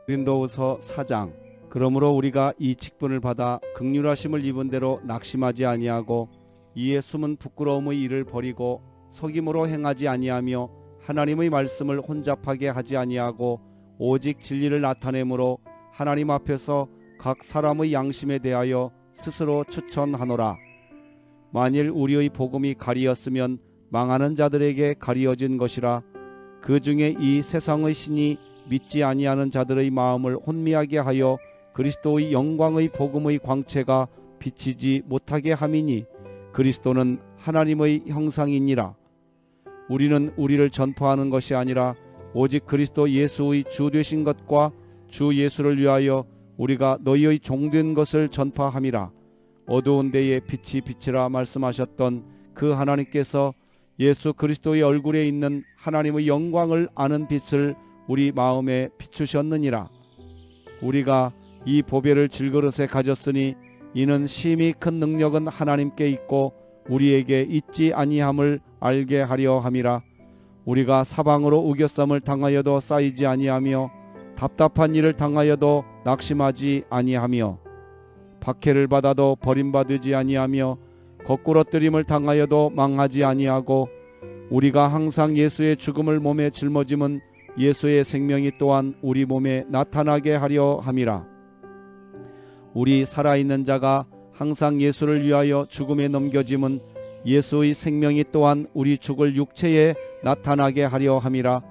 고린도후서 4장. 그러므로 우리가 이 직분을 받아 긍휼하심을 입은 대로 낙심하지 아니하고 이에 숨은 부끄러움의 일을 버리고 속임으로 행하지 아니하며 하나님의 말씀을 혼잡하게 하지 아니하고 오직 진리를 나타내므로 하나님 앞에서 각 사람의 양심에 대하여 스스로 추천하노라. 만일 우리의 복음이 가리었으면 망하는 자들에게 가리어진 것이라. 그 중에 이 세상의 신이 믿지 아니하는 자들의 마음을 혼미하게 하여 그리스도의 영광의 복음의 광채가 비치지 못하게 함이니 그리스도는 하나님의 형상이니라. 우리는 우리를 전파하는 것이 아니라 오직 그리스도 예수의 주 되신 것과 주 예수를 위하여 우리가 너희의 종된 것을 전파함이라. 어두운 데에 빛이 비치라 말씀하셨던 그 하나님께서 예수 그리스도의 얼굴에 있는 하나님의 영광을 아는 빛을 우리 마음에 비추셨느니라. 우리가 이 보배를 질그릇에 가졌으니 이는 심히 큰 능력은 하나님께 있고 우리에게 있지 아니함을 알게 하려 함이라. 우리가 사방으로 우겨쌈을 당하여도 쌓이지 아니하며 답답한 일을 당하여도 낙심하지 아니하며 박해를 받아도 버림받지 아니하며 거꾸러뜨림을 당하여도 망하지 아니하고 우리가 항상 예수의 죽음을 몸에 짊어짐은 예수의 생명이 또한 우리 몸에 나타나게 하려 함이라. 우리 살아있는 자가 항상 예수를 위하여 죽음에 넘겨짐은 예수의 생명이 또한 우리 죽을 육체에 나타나게 하려 함이라.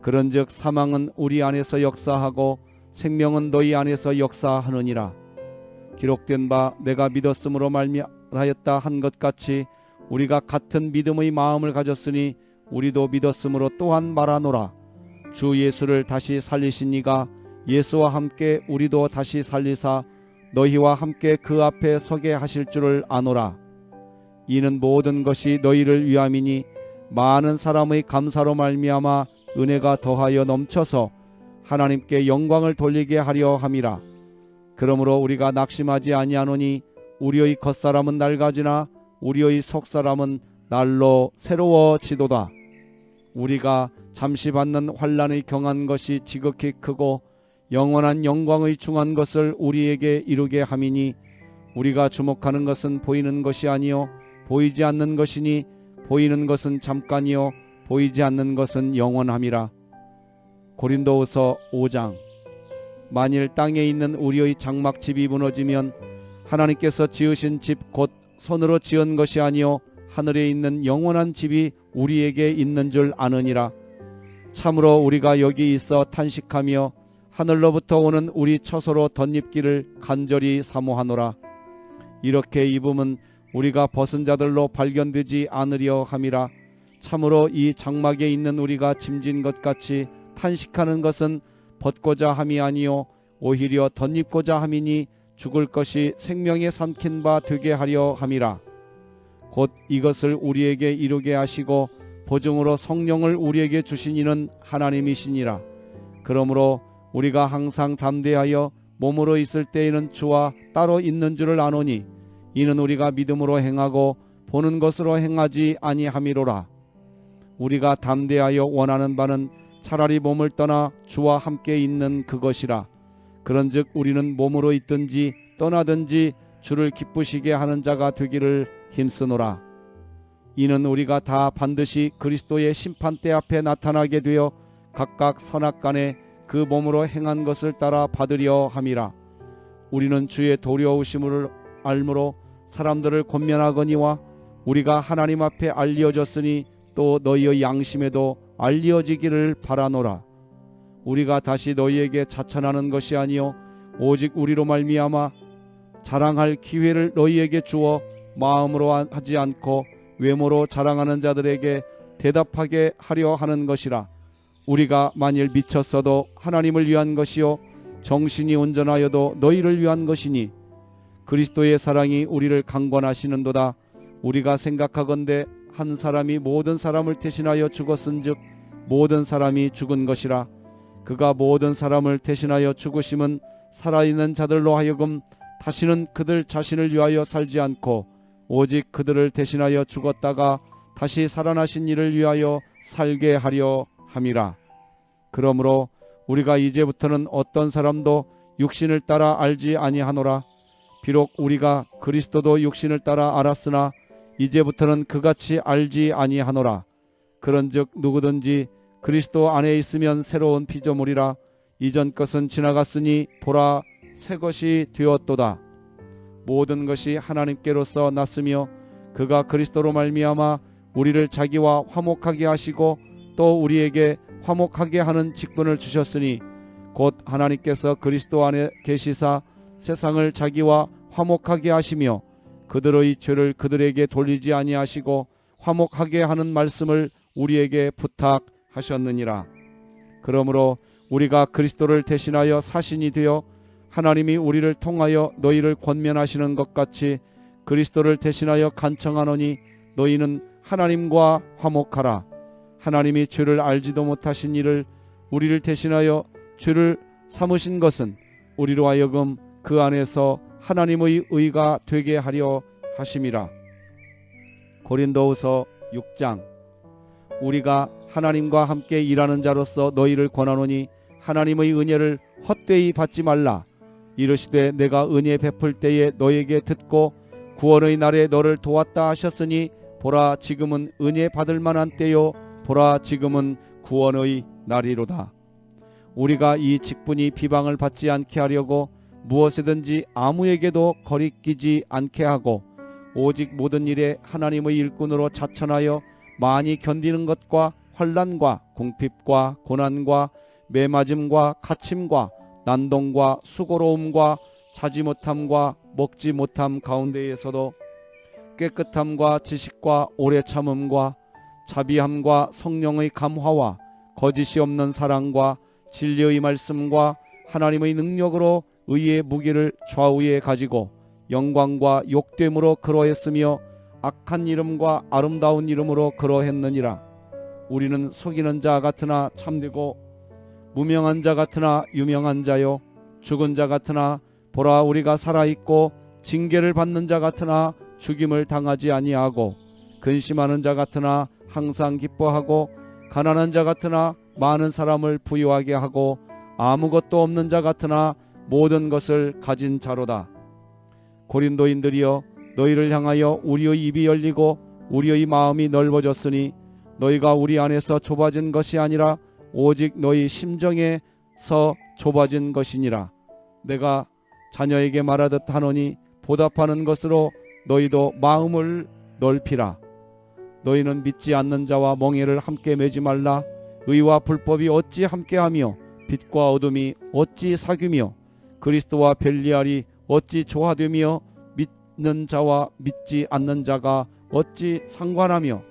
그런즉 사망은 우리 안에서 역사하고 생명은 너희 안에서 역사하느니라. 기록된 바 내가 믿었으므로 말미암았다 한 것 같이 우리가 같은 믿음의 마음을 가졌으니 우리도 믿었으므로 또한 말하노라. 주 예수를 다시 살리신 이가 예수와 함께 우리도 다시 살리사 너희와 함께 그 앞에 서게 하실 줄을 아노라. 이는 모든 것이 너희를 위함이니 많은 사람의 감사로 말미암아 은혜가 더하여 넘쳐서 하나님께 영광을 돌리게 하려 함이라. 그러므로 우리가 낙심하지 아니하노니 우리의 겉사람은 낡아지나 우리의 속사람은 날로 새로워지도다. 우리가 잠시 받는 환난의 경한 것이 지극히 크고 영원한 영광의 중한 것을 우리에게 이루게 함이니 우리가 주목하는 것은 보이는 것이 아니요 보이지 않는 것이니 보이는 것은 잠깐이요 보이지 않는 것은 영원함이라. 고린도후서 5장. 만일 땅에 있는 우리의 장막집이 무너지면 하나님께서 지으신 집 곧 손으로 지은 것이 아니요 하늘에 있는 영원한 집이 우리에게 있는 줄 아느니라. 참으로 우리가 여기 있어 탄식하며 하늘로부터 오는 우리 처소로 덧입기를 간절히 사모하노라. 이렇게 입음은 우리가 벗은 자들로 발견되지 않으려 함이라. 참으로 이 장막에 있는 우리가 짐진 것 같이 탄식하는 것은 벗고자 함이 아니요 오히려 덧입고자 함이니 죽을 것이 생명에 삼킨 바 되게 하려 함이라. 곧 이것을 우리에게 이루게 하시고 보증으로 성령을 우리에게 주신 이는 하나님이시니라. 그러므로 우리가 항상 담대하여 몸으로 있을 때에는 주와 따로 있는 줄을 아노니 이는 우리가 믿음으로 행하고 보는 것으로 행하지 아니함이로라. 우리가 담대하여 원하는 바는 차라리 몸을 떠나 주와 함께 있는 그것이라. 그런즉 우리는 몸으로 있든지 떠나든지 주를 기쁘시게 하는 자가 되기를 힘쓰노라. 이는 우리가 다 반드시 그리스도의 심판대 앞에 나타나게 되어 각각 선악간에 그 몸으로 행한 것을 따라 받으려 함이라. 우리는 주의 도려우심을 알므로 사람들을 권면하거니와 우리가 하나님 앞에 알려졌으니 또 너희의 양심에도 알려지기를 바라노라. 우리가 다시 너희에게 자천하는 것이 아니요 오직 우리로 말미암아 자랑할 기회를 너희에게 주어 마음으로 하지 않고 외모로 자랑하는 자들에게 대답하게 하려 하는 것이라. 우리가 만일 미쳤어도 하나님을 위한 것이요 정신이 온전하여도 너희를 위한 것이니 그리스도의 사랑이 우리를 강권하시는도다. 우리가 생각하건대 한 사람이 모든 사람을 대신하여 죽었은즉 모든 사람이 죽은 것이라. 그가 모든 사람을 대신하여 죽으심은 살아있는 자들로 하여금 다시는 그들 자신을 위하여 살지 않고 오직 그들을 대신하여 죽었다가 다시 살아나신 이를 위하여 살게 하려 함이라. 그러므로 우리가 이제부터는 어떤 사람도 육신을 따라 알지 아니하노라. 비록 우리가 그리스도도 육신을 따라 알았으나 이제부터는 그같이 알지 아니하노라. 그런즉 누구든지 그리스도 안에 있으면 새로운 피조물이라. 이전 것은 지나갔으니 보라 새 것이 되었도다. 모든 것이 하나님께로서 났으며 그가 그리스도로 말미암아 우리를 자기와 화목하게 하시고 또 우리에게 화목하게 하는 직분을 주셨으니 곧 하나님께서 그리스도 안에 계시사 세상을 자기와 화목하게 하시며 그들의 죄를 그들에게 돌리지 아니하시고 화목하게 하는 말씀을 우리에게 부탁하셨느니라. 그러므로 우리가 그리스도를 대신하여 사신이 되어 하나님이 우리를 통하여 너희를 권면하시는 것 같이 그리스도를 대신하여 간청하노니 너희는 하나님과 화목하라. 하나님이 죄를 알지도 못하신 이를 우리를 대신하여 죄를 삼으신 것은 우리로 하여금 그 안에서 하나님의 의가 되게 하려 하심이라. 고린도후서 6장. 우리가 하나님과 함께 일하는 자로서 너희를 권하노니 하나님의 은혜를 헛되이 받지 말라. 이르시되 내가 은혜 베풀 때에 너에게 듣고 구원의 날에 너를 도왔다 하셨으니 보라 지금은 은혜 받을 만한 때요 보라 지금은 구원의 날이로다. 우리가 이 직분이 비방을 받지 않게 하려고 무엇이든지 아무에게도 거리끼지 않게 하고 오직 모든 일에 하나님의 일꾼으로 자천하여 많이 견디는 것과 환난과 궁핍과 고난과 매맞음과 갇힘과 난동과 수고로움과 자지 못함과 먹지 못함 가운데에서도 깨끗함과 지식과 오래 참음과 자비함과 성령의 감화와 거짓이 없는 사랑과 진리의 말씀과 하나님의 능력으로 의의 무기를 좌우에 가지고 영광과 욕됨으로 그러했으며 악한 이름과 아름다운 이름으로 그러했느니라. 우리는 속이는 자 같으나 참되고 무명한 자 같으나 유명한 자요 죽은 자 같으나 보라 우리가 살아있고 징계를 받는 자 같으나 죽임을 당하지 아니하고 근심하는 자 같으나 항상 기뻐하고 가난한 자 같으나 많은 사람을 부유하게 하고 아무것도 없는 자 같으나 모든 것을 가진 자로다. 고린도인들이여 너희를 향하여 우리의 입이 열리고 우리의 마음이 넓어졌으니 너희가 우리 안에서 좁아진 것이 아니라 오직 너희 심정에서 좁아진 것이니라. 내가 자녀에게 말하듯 하노니 보답하는 것으로 너희도 마음을 넓히라. 너희는 믿지 않는 자와 멍에를 함께 매지 말라. 의와 불법이 어찌 함께하며 빛과 어둠이 어찌 사귀며 그리스도와 벨리알이 어찌 조화되며 믿는 자와 믿지 않는 자가 어찌 상관하며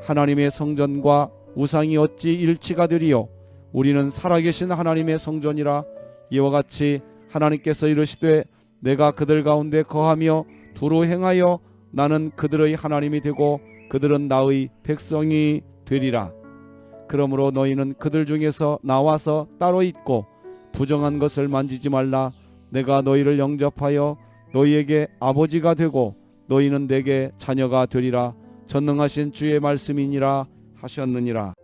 하나님의 성전과 우상이 어찌 일치가 되리요. 우리는 살아계신 하나님의 성전이라. 이와 같이 하나님께서 이르시되 내가 그들 가운데 거하며 두루 행하여 나는 그들의 하나님이 되고 그들은 나의 백성이 되리라. 그러므로 너희는 그들 중에서 나와서 따로 있고 부정한 것을 만지지 말라. 내가 너희를 영접하여 너희에게 아버지가 되고 너희는 내게 자녀가 되리라. 전능하신 주의 말씀이니라 하셨느니라.